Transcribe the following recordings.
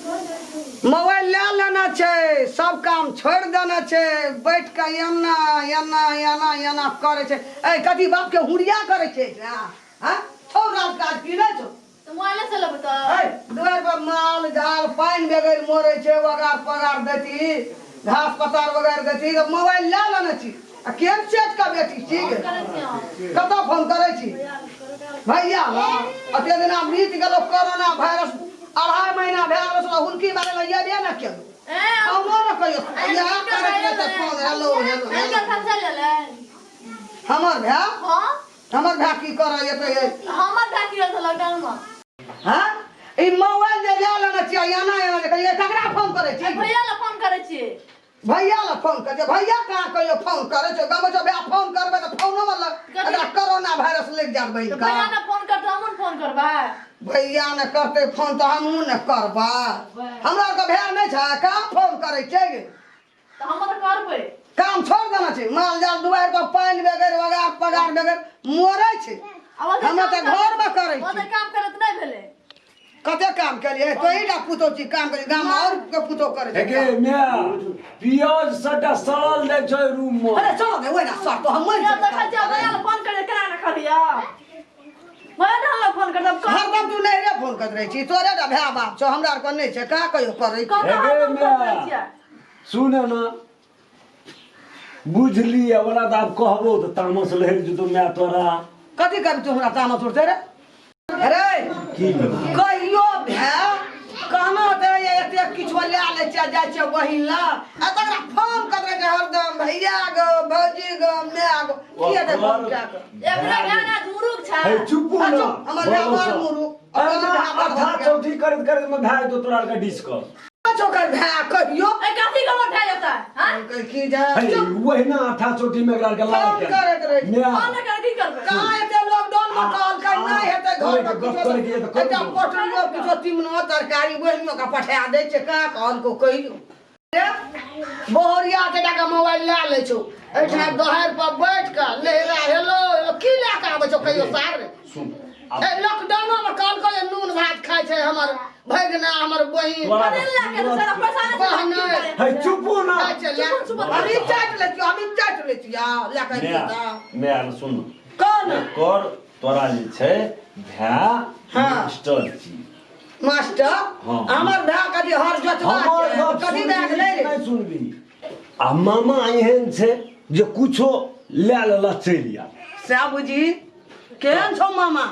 Mobile ले लेना छे, सब काम छोड़ देना छे, बैठ के एना एना एना एना करे छे। ए कथी बाप के हुड़िया करे छे? हां छोड़ रात काट की नै छो तो मोबाइल से लब तो ए दुआर पर माल जाल पानी बगैर मोरे छे, वगार पगार देती, घास पतार वगैर देती, तो मोबाइल ले लेना छी। आ केन सेट का बेटी ठीक है कतो फोन करे छी भैया अते दिन बीत गेलो, कोरोना वायरस 2.5 महीना भेल रहा, हुनकी बारे में ये ना केलो हमो न कहियो यहां करे के त फोन हेलो हेलो हमर भै हां हमर भै की करे ये तो हमर भै की होत लॉकडाउन में हां ई मोबाइल जे ले लेना छी एना एना कहियो ककरा फोन करे छी? भैया ला फोन करे छी। भैया ला फोन करे भैया कहां कहियो फोन करे छ? गाम से भै फोन करबे त फोनो में अगर कोरोना वायरस लग जाबे का भैया ने फोन कर तो हम फोन करबा। भैया ने करते फोन तो हमहू ने करबा। हमरा के भै नै छ का फोन करे छै गे? तो हम तो करबे। काम छोड़ देना छै, माल जाल दुआर पर पानी बगैर वगार पगार बगैर मोरे छै। हम त घर में करे छी। ओ त काम करत नै भेले। कते काम करिए तो ही ना पुतो छी काम करी गाम और के पुतो करे छै। एके मिया पियाज सटा सड़ल दे छै रूम में। अरे चलो दे ओना सट तो हम या त खा जा भैया फोन करे केना न करिया। मैं ना फोन कर दब हरदम तू नहीं रे फोन करत रही छी, तोरे दा भै बाप छ, हमरा को नहीं छै का कहियो करे छी। एके मिया सुन ना बुझली हमरा त आप कहबो त तामस लहर जतो मैं तोरा कथी कर तू हमरा तामस उठते रे? अरे की कहियो भै कहना दे एते किछो ले ले जाय छै वही ला आ तकरा फोन करत रहे हरदम भैया गो भौजी गो मैं गो किए दे फोन क्या कर एकरा गाना मुरुक छ। ए चुप ना हमर भै मुरु आधा चौथी करत करत में भाई तो तोरा का डिस्कस चोकर भै कहियो ए काफी का मोटा होता है हां की जा वही ना आधा चौथी में एकरा के फोन लाग करत रहे मिया फोन कर की करबे? कहां एते लॉकडाउन में कॉल कर नहीं हेते घर में गप करे के तो एटा पोटलियो किछो तिमनो तरकारी बहिनियो का पठा दे छै का कॉल को कहियो बोहरिया के का मोबाइल ला ले छो एठा दोहर पर बैठ के लेरा हेलो की ला के आबे छो कहियो सार रे सुन ए लॉकडाउन में कॉल करे नून भात खाय छै हमर भगना हमर बहिन अरे ला के तो सारा पैसा नहीं है चुप ना अभी चाट ले छिया ला के देता मैं सुन कौन कर तोरा जे छै भै मास्टर छी मास्टर हमर भै कदी हर जोतवा कदी बैग ले ले नहीं सुनबी आ मामा एहन छै जे कुछो ले लेला चलि आ साबूजी केहन छौ मामा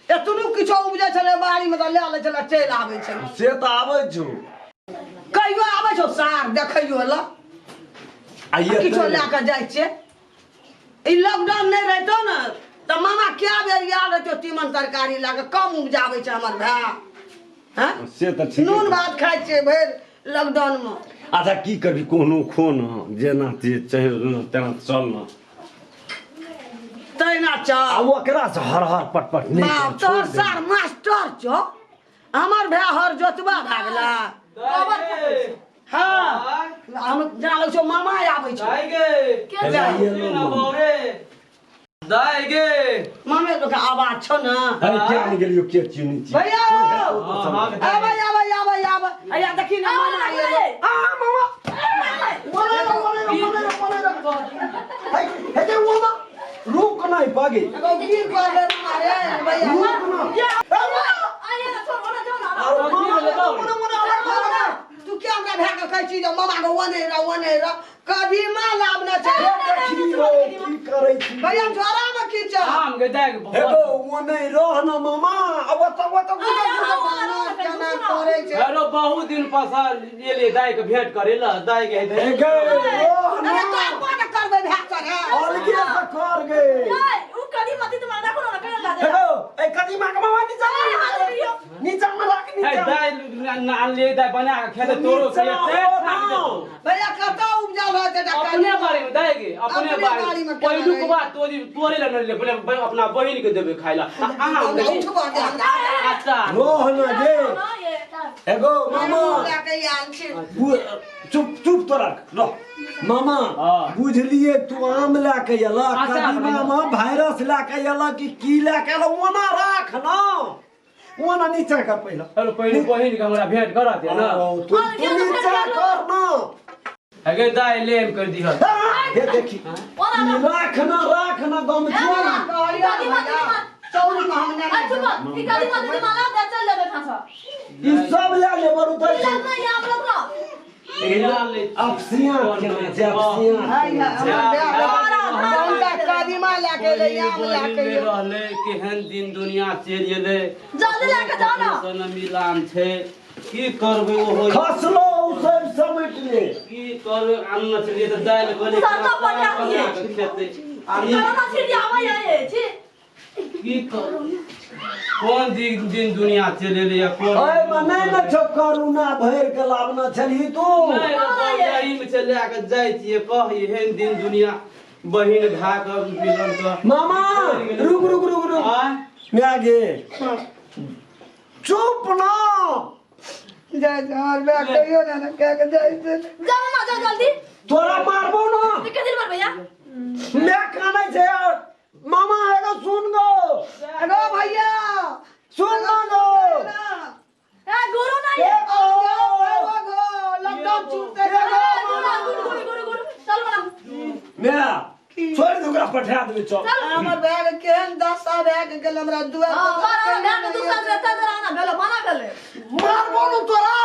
एतनु किछो उपजे छले बाड़ी में त ले ले छले चल आबै छै से त आबै छौ कहियो आबै छौ सार देखैयो ल आ ये किछो ले के जाइ छै। ई लॉकडाउन नहीं रहतो न त मामा क्या बेर याद रहतो तीमन तरकारी ला के कम उपजाबै छै हमर भै हैं से त ठीक नून भात खाइ छै भरि लॉकडाउन में। अच्छा की करबी कोनो खो न जेना जे चाहे तेना चल न तैना आ चल ओकरा से हर हर पटपट नहीं बाप तोर सार मास्टर छौ हमर भै हर जोतवा भागला हाँ हम जानो छौ मामा आबै छै के जाए ना बौरे दाई गे मामे तो का आवाज छौ न अरे क्या नहीं गेलियो के चिनी छी भैया आबै अया देखी ना मामा आइले आ मामा हे जे वो रुक नहीं पागे एगो गिर कर दे मारे भैया रुक ना आइए ना छोड़ ना तू क्या हमरा भै के कहै छी जे मामा के ओने र कभी मां लाभ न छै की करे छी भैया झोरा में की छ हम गे दाई हे तो वो नहीं रह ना मामा अब तो केना करे छै हेलो बहुत दिन पासा ले दाई के भेंट करे ला दाई के हे गे रह ना अरे तो अपन करबे भै करे और के कर गे उ कदी मती तुम्हारा देखो ना करे ला हे तो ए कदी मां के मामा नीचा में रख हे नीचा दाई ना ले दाई बना के खेते तोरो से भैया कतौ उपजा होते अपने बारे में दाई गे अपने बारे में पहिलु के बात तोरे ला ले पहले अपना बहिन के देबे खाइला आम दे अच्छा रोह ना गे एगो मामा चुप चुप तो रख लो मामा बुझलिए तू आम ला के अला कदीमा में वायरस ला के अला कि की ला के अला ओना राख ना वना नीचे कर पहिला अरे पहिले बहिनी के हमरा भेंट करा दे ना तू नीचे कर ना अगे दाई लेम कर दी हर ये देखी राखना दम छोड़ चौरी में हमने आ चुप ई गाड़ी मत दे माला दे चल जाबे फांसा ई सब ले ले बरु तो इलाज नहीं हम लोग ना अफसियां के जफसियां हाय हमका कदीमा लाके ले आम लाके रहले केहन दिन दुनिया चल गेले जल्दी लेके जाओ ना सन मिलान छे की करबे ओ खसलो सब समेट ले की करबे अन्न चलिए त दाल गले सरका पटा दिए खेते कोरोना छिड़ी आवा ये छी की करू कौन दिन दुनिया चले ले या कौन ओए मने न चुप करू ना भैर के लावना छली तू गाड़ी में चले के जाय छिए कह एहन दिन दुनिया बहिन भा के मिलन त मामा रुक मैं आगे चुप ना जय जय बे कहियो ना क्या के जाई जाओ ना जाओ जल्दी तोरा मारबो ना कितने दिन मार भैया मैं काने छे मामा आएगा सुन गो अगो भैया सुन गो ए गुरु ना ये लॉकडाउन छूटते गुरु चल बना मैं छोड़ दूंगा पठा दे चल हमर बैग केहन 10 बैग गेल हमरा दुआ मारा बैग दूसरा रहता जरा ना भेलो माना भेले मारबो न तोरा